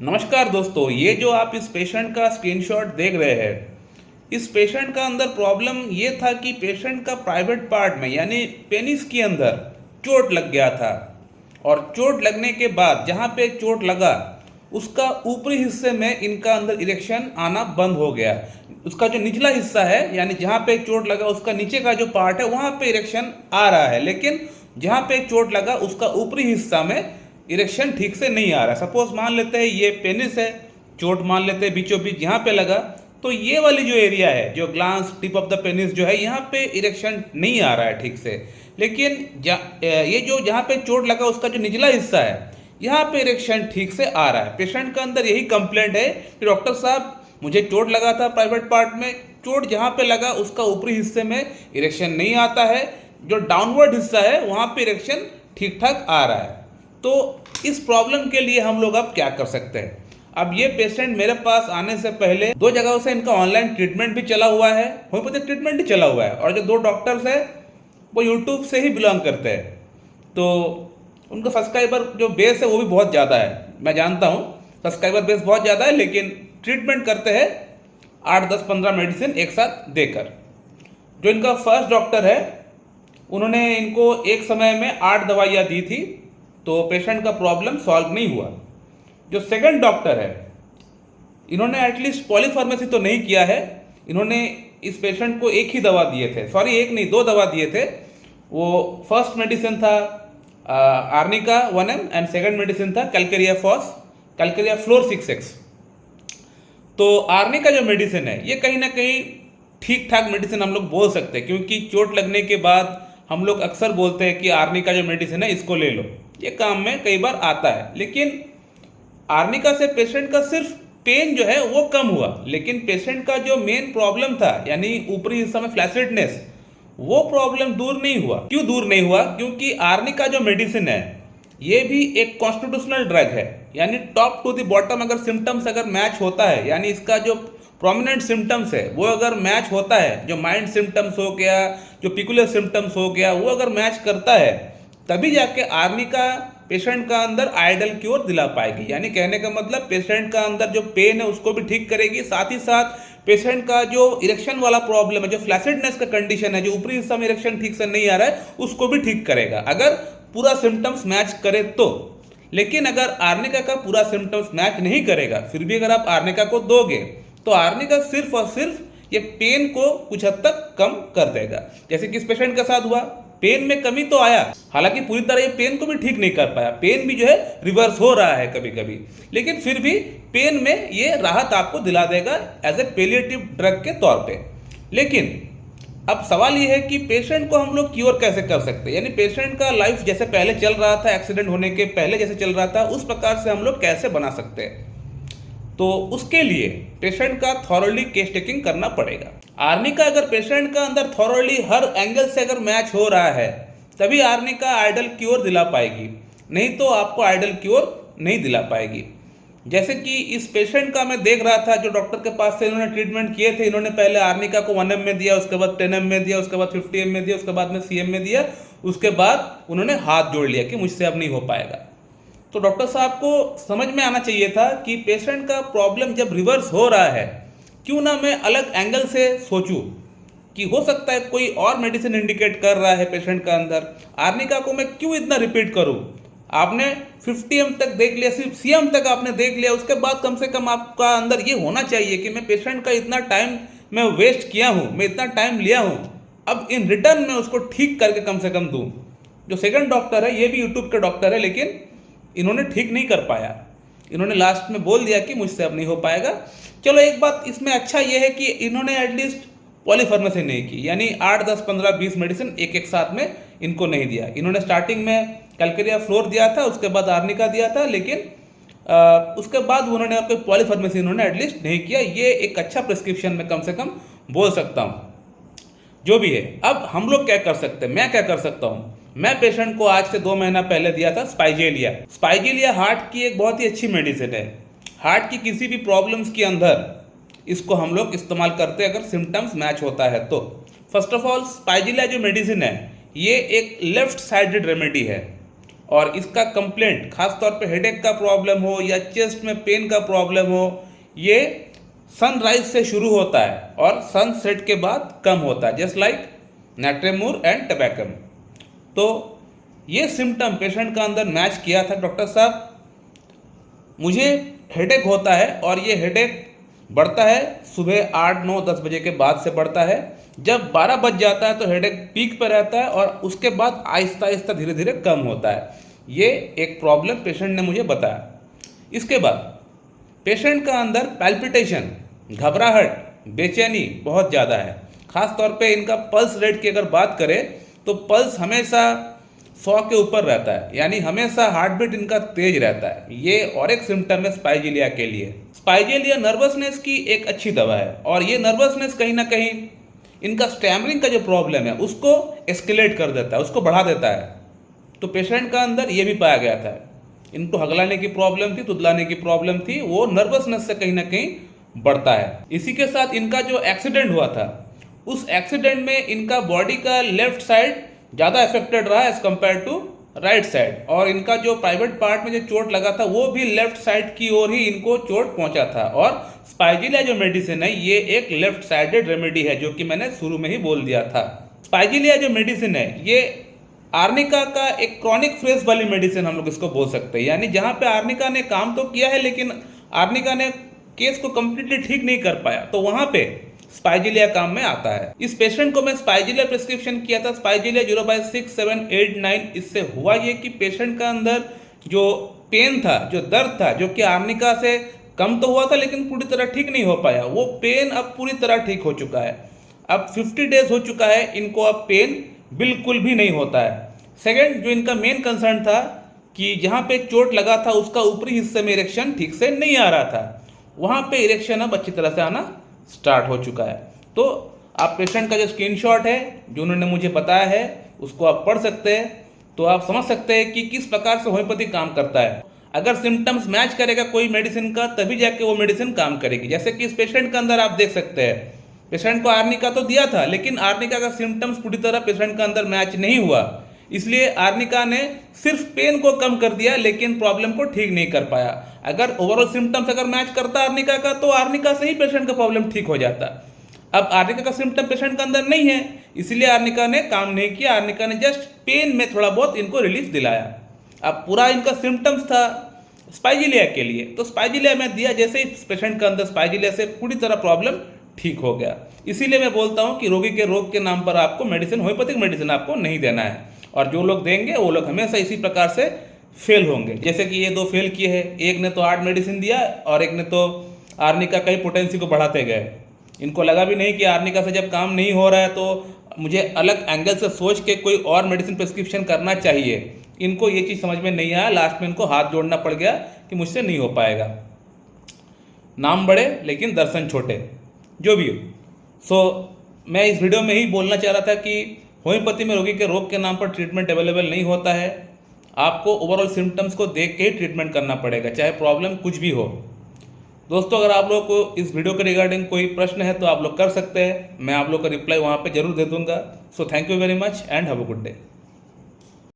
नमस्कार दोस्तों, ये जो आप इस पेशेंट का स्क्रीनशॉट देख रहे हैं, इस पेशेंट का अंदर प्रॉब्लम ये था कि पेशेंट का प्राइवेट पार्ट में यानी पेनिस के अंदर चोट लग गया था। और चोट लगने के बाद जहाँ पे चोट लगा उसका ऊपरी हिस्से में इनका अंदर इरेक्शन आना बंद हो गया। उसका जो निचला हिस्सा है यानी जहाँ पे चोट लगा उसका नीचे का जो पार्ट है वहाँ पे इरेक्शन आ रहा है, लेकिन जहाँ पे चोट लगा उसका ऊपरी हिस्सा में इरेक्शन ठीक से नहीं आ रहा। सपोज मान लेते हैं ये पेनिस है, चोट मान लेते हैं बीचों बीच यहाँ पे लगा, तो ये वाली जो एरिया है जो glans tip of the penis जो है यहाँ पे इरेक्शन नहीं आ रहा है ठीक से। लेकिन ये जो जहाँ पे चोट लगा उसका जो निचला हिस्सा है यहाँ पे इरेक्शन ठीक से आ रहा है। पेशेंट का अंदर यही कंप्लेंट है कि डॉक्टर साहब मुझे चोट लगा था प्राइवेट पार्ट में, चोट जहाँ पे लगा उसका ऊपरी हिस्से में इरेक्शन नहीं आता है, जो डाउनवर्ड हिस्सा है वहाँ पे इरेक्शन ठीक ठाक आ रहा है। तो इस प्रॉब्लम के लिए हम लोग अब क्या कर सकते हैं? अब ये पेशेंट मेरे पास आने से पहले 2 जगहों से इनका ऑनलाइन ट्रीटमेंट भी चला हुआ है, होम्योपैथिक ट्रीटमेंट भी चला हुआ है, और जो 2 डॉक्टर्स हैं वो यूट्यूब से ही बिलोंग करते हैं, तो उनका सब्सक्राइबर जो बेस है वो भी बहुत ज़्यादा है। मैं जानता हूँ सब्सक्राइबर बेस बहुत ज़्यादा है, लेकिन ट्रीटमेंट करते हैं 8, 10, 15 मेडिसिन एक साथ देकर। जो इनका फर्स्ट डॉक्टर है उन्होंने इनको एक समय में 8 दवाइयाँ दी थी, तो पेशेंट का प्रॉब्लम सॉल्व नहीं हुआ। जो सेकंड डॉक्टर है इन्होंने एटलीस्ट पॉलीफार्मेसी तो नहीं किया है, इन्होंने इस पेशेंट को एक ही दवा दिए थे, सॉरी एक नहीं 2 दवा दिए थे। वो फर्स्ट मेडिसिन था arnica 1M and second medicine था कैलकेरिया फ्लोर 6X। तो आर्निका जो मेडिसिन है ये कहीं ना कहीं ठीक ठाक मेडिसिन हम लोग बोल सकते हैं, क्योंकि चोट लगने के बाद हम लोग अक्सर बोलते हैं कि आर्निका जो मेडिसिन है इसको ले लो, ये काम में कई बार आता है। लेकिन आर्निका से पेशेंट का सिर्फ पेन जो है वो कम हुआ, लेकिन पेशेंट का जो मेन प्रॉब्लम था यानी ऊपरी हिस्सा में फ्लैसिडनेस, वो प्रॉब्लम दूर नहीं हुआ। क्यों दूर नहीं हुआ? क्योंकि आर्निका जो मेडिसिन है ये भी एक कॉन्स्टिट्यूशनल ड्रग है, यानी टॉप टू द बॉटम अगर सिम्टम्स अगर मैच होता है, यानी इसका जो प्रोमिनेंट सिम्टम्स है वो अगर मैच होता है, जो माइंड सिम्टम्स हो गया, जो पिकुलर सिम्टम्स हो गया, वो अगर मैच करता है तभी जाके आर्निका पेशेंट का अंदर आइडल क्योर दिला पाएगी। यानी कहने का मतलब पेशेंट का अंदर जो पेन है उसको भी ठीक करेगी, साथ ही साथ पेशेंट का जो इरेक्शन वाला प्रॉब्लम है, जो फ्लैसिडनेस का कंडीशन है, जो ऊपरी हिस्सा में इरेक्शन ठीक से नहीं आ रहा है, उसको भी ठीक करेगा अगर पूरा सिम्टम्स मैच करे तो। लेकिन अगर आर्निका का पूरा सिम्टम्स मैच नहीं करेगा, फिर भी अगर आप आर्निका को दोगे तो आर्निका सिर्फ और सिर्फ ये पेन को कुछ हद तक कम कर देगा। जैसे कि इस पेशेंट के साथ हुआ, पेन में कमी तो आया, हालांकि पूरी तरह ये पेन को भी ठीक नहीं कर पाया, पेन भी जो है रिवर्स हो रहा है कभी कभी, लेकिन फिर भी पेन में ये राहत आपको दिला देगा एज ए पेलिएटिव ड्रग के तौर पे। लेकिन अब सवाल ये है कि पेशेंट को हम लोग क्योर कैसे कर सकते हैं, यानी पेशेंट का लाइफ जैसे पहले चल रहा था, एक्सीडेंट होने के पहले जैसे चल रहा था, उस प्रकार से हम लोग कैसे बना सकते हैं? तो उसके लिए पेशेंट का थॉरोली केस टेकिंग करना पड़ेगा। आर्निका अगर पेशेंट का अंदर थॉरोली हर एंगल से अगर मैच हो रहा है तभी आर्निका आइडल क्योर दिला पाएगी, नहीं तो आपको आइडल क्योर नहीं दिला पाएगी। जैसे कि इस पेशेंट का मैं देख रहा था, जो डॉक्टर के पास से इन्होंने ट्रीटमेंट किए थे, इन्होंने पहले आर्निका को 1M में दिया, उसके बाद 10M में दिया, उसके बाद 50M में दिया, उसके बाद में CM में दिया, उसके बाद उन्होंने हाथ जोड़ लिया कि मुझसे अब नहीं हो पाएगा। तो डॉक्टर साहब को समझ में आना चाहिए था कि पेशेंट का प्रॉब्लम जब रिवर्स हो रहा है, क्यों ना मैं अलग एंगल से सोचूं कि हो सकता है कोई और मेडिसिन इंडिकेट कर रहा है पेशेंट का अंदर, आर्निका को मैं क्यों इतना रिपीट करूं? आपने 50M तक देख लिया, सिर्फ CM तक आपने देख लिया, उसके बाद कम से कम आपका अंदर ये होना चाहिए कि मैं पेशेंट का इतना टाइम मैं वेस्ट किया हूँ, मैं इतना टाइम लिया हूँ, अब इन रिटर्न में उसको ठीक करके कम से कम दूँ। जो सेकंड डॉक्टर है ये भी यूट्यूब के डॉक्टर है, लेकिन इन्होंने ठीक नहीं कर पाया, इन्होंने लास्ट में बोल दिया कि मुझसे अब नहीं हो पाएगा। चलो एक बात इसमें अच्छा ये है कि इन्होंने एटलीस्ट पॉलीफार्मेसी नहीं की, यानी 8, 10, 15, 20 मेडिसिन एक एक साथ में इनको नहीं दिया। इन्होंने स्टार्टिंग में कैलकेरिया फ्लोर दिया था, उसके बाद आर्निका दिया था, लेकिन उसके बाद उन्होंने और कोई पॉलीफार्मेसी इन्होंने एटलीस्ट नहीं किया। ये एक अच्छा प्रिस्क्रिप्शन में कम से कम बोल सकता हूँ। जो भी है, अब हम लोग क्या कर सकते हैं, मैं क्या कर सकता हूँ? मैं पेशेंट को आज से 2 महीना पहले दिया था स्पाइजेलिया। स्पाइजेलिया हार्ट की एक बहुत ही अच्छी मेडिसिन है। हार्ट की किसी भी प्रॉब्लम्स के अंदर इसको हम लोग इस्तेमाल करते हैं अगर सिम्टम्स मैच होता है तो। फर्स्ट ऑफ ऑल स्पाइजेलिया जो मेडिसिन है ये एक लेफ्ट साइडेड रेमेडी है, और इसका कंप्लेंट खासतौर पे हेडेक का प्रॉब्लम हो या चेस्ट में पेन का प्रॉब्लम हो, ये सनराइज से शुरू होता है और सनसेट के बाद कम होता है, जस्ट लाइक नाट्रेमूर एंड टबैकम। तो ये सिम्टम पेशेंट का अंदर मैच किया था, डॉक्टर साहब मुझे हेडेक होता है और ये हेडेक बढ़ता है सुबह 8, 9, 10 बजे के बाद से बढ़ता है। जब 12 बज जाता है तो हेडेक पीक पर रहता है और उसके बाद आहिस्ता आहिस्ता धीरे धीरे कम होता है। ये एक प्रॉब्लम पेशेंट ने मुझे बताया। इसके बाद पेशेंट का अंदर पैल्पिटेशन, घबराहट, बेचैनी बहुत ज़्यादा है। ख़ास तौर पे इनका पल्स रेट की अगर बात करें तो पल्स हमेशा 100 के ऊपर रहता है, यानी हमेशा हार्ट बीट इनका तेज रहता है। ये और एक सिम्टम है स्पाइजिलिया के लिए। स्पाइजिलिया नर्वसनेस की एक अच्छी दवा है और ये नर्वसनेस कहीं ना कहीं इनका स्टैमरिंग का जो प्रॉब्लम है उसको एस्केलेट कर देता है, उसको बढ़ा देता है। तो पेशेंट का अंदर ये भी पाया गया था, इनको हगलाने की प्रॉब्लम थी, तुदलाने की प्रॉब्लम थी, वो नर्वसनेस से कहीं ना कहीं बढ़ता है। इसी के साथ इनका जो एक्सीडेंट हुआ था उस एक्सीडेंट में इनका बॉडी का लेफ्ट साइड ज़्यादा अफेक्टेड रहा as compare to right side, और इनका जो प्राइवेट पार्ट में जो चोट लगा था वो भी लेफ्ट साइड की ओर ही इनको चोट पहुंचा था। और स्पाइजिलिया जो मेडिसिन है ये एक लेफ्ट साइडेड रेमेडी है, जो कि मैंने शुरू में ही बोल दिया था। स्पाइजिलिया जो मेडिसिन है ये आर्निका का एक क्रॉनिक फेज वाली मेडिसिन हम लोग इसको बोल सकते हैं, यानी जहाँ पे आर्निका ने काम तो किया है लेकिन आर्निका ने केस को कम्प्लीटली ठीक नहीं कर पाया, तो वहाँ पे स्पाइजिलिया काम में आता है। इस पेशेंट को मैं स्पाइजिलिया प्रिस्क्रिप्शन किया था, स्पाइजिलिया 0/6, 7, 8, 9। इससे हुआ ये कि पेशेंट का अंदर जो पेन था, जो दर्द था, जो कि आर्निका से कम तो हुआ था लेकिन पूरी तरह ठीक नहीं हो पाया, वो पेन अब पूरी तरह ठीक हो चुका है। अब 50 डेज हो चुका है, इनको अब पेन बिल्कुल भी नहीं होता है। सेकेंड, जो इनका मेन कंसर्न था कि जहाँ पे चोट लगा था उसका ऊपरी हिस्से में इरेक्शन ठीक से नहीं आ रहा था, वहाँ पे इरेक्शन अब अच्छी तरह से आना स्टार्ट हो चुका है। तो आप पेशेंट का जो स्क्रीनशॉट है जो उन्होंने मुझे बताया है उसको आप पढ़ सकते हैं, तो आप समझ सकते हैं कि किस प्रकार से होम्योपैथी काम करता है। अगर सिम्टम्स मैच करेगा कोई मेडिसिन का तभी जाके वो मेडिसिन काम करेगी। जैसे कि इस पेशेंट के अंदर आप देख सकते हैं, पेशेंट को आर्निका तो दिया था लेकिन आर्निका का सिम्टम्स पूरी तरह पेशेंट का अंदर मैच नहीं हुआ, इसलिए आर्निका ने सिर्फ पेन को कम कर दिया लेकिन प्रॉब्लम को ठीक नहीं कर पाया। अगर ओवरऑल सिम्टम्स अगर मैच करता आर्निका का तो आर्निका से ही पेशेंट का प्रॉब्लम ठीक हो जाता। अब आर्निका का सिम्टम पेशेंट के अंदर नहीं है, इसलिए आर्निका ने काम नहीं किया, आर्निका ने जस्ट पेन में थोड़ा बहुत इनको रिलीफ दिलाया। अब पूरा इनका सिम्टम्स था स्पाइजिलिया के लिए, तो स्पाइजिलिया में दिया, जैसे ही पेशेंट के अंदर स्पाइजिलिया से पूरी तरह प्रॉब्लम ठीक हो गया। इसीलिए मैं बोलता हूँ कि रोगी के रोग के नाम पर आपको मेडिसिन, होम्योपैथिक मेडिसिन आपको नहीं देना है, और जो लोग देंगे वो लोग हमेशा इसी प्रकार से फेल होंगे। जैसे कि ये 2 फेल किए हैं, एक ने तो 8 मेडिसिन दिया और एक ने तो आर्निका का ही पोटेंसी को बढ़ाते गए। इनको लगा भी नहीं कि आर्निका से जब काम नहीं हो रहा है तो मुझे अलग एंगल से सोच के कोई और मेडिसिन प्रिस्क्रिप्शन करना चाहिए। इनको ये चीज़ समझ में नहीं आया, लास्ट में इनको हाथ जोड़ना पड़ गया कि मुझसे नहीं हो पाएगा। नाम बड़े लेकिन दर्शन छोटे, जो भी हो। मैं इस वीडियो में ही बोलना चाह रहा था कि होम्योपैथी में रोगी के रोग के नाम पर ट्रीटमेंट अवेलेबल नहीं होता है। आपको ओवरऑल सिम्टम्स को देख के ही ट्रीटमेंट करना पड़ेगा, चाहे प्रॉब्लम कुछ भी हो। दोस्तों, अगर आप लोगों को इस वीडियो के रिगार्डिंग कोई प्रश्न है तो आप लोग कर सकते हैं, मैं आप लोग का रिप्लाई वहाँ पे जरूर दे दूँगा। So thank you very much and have a good day.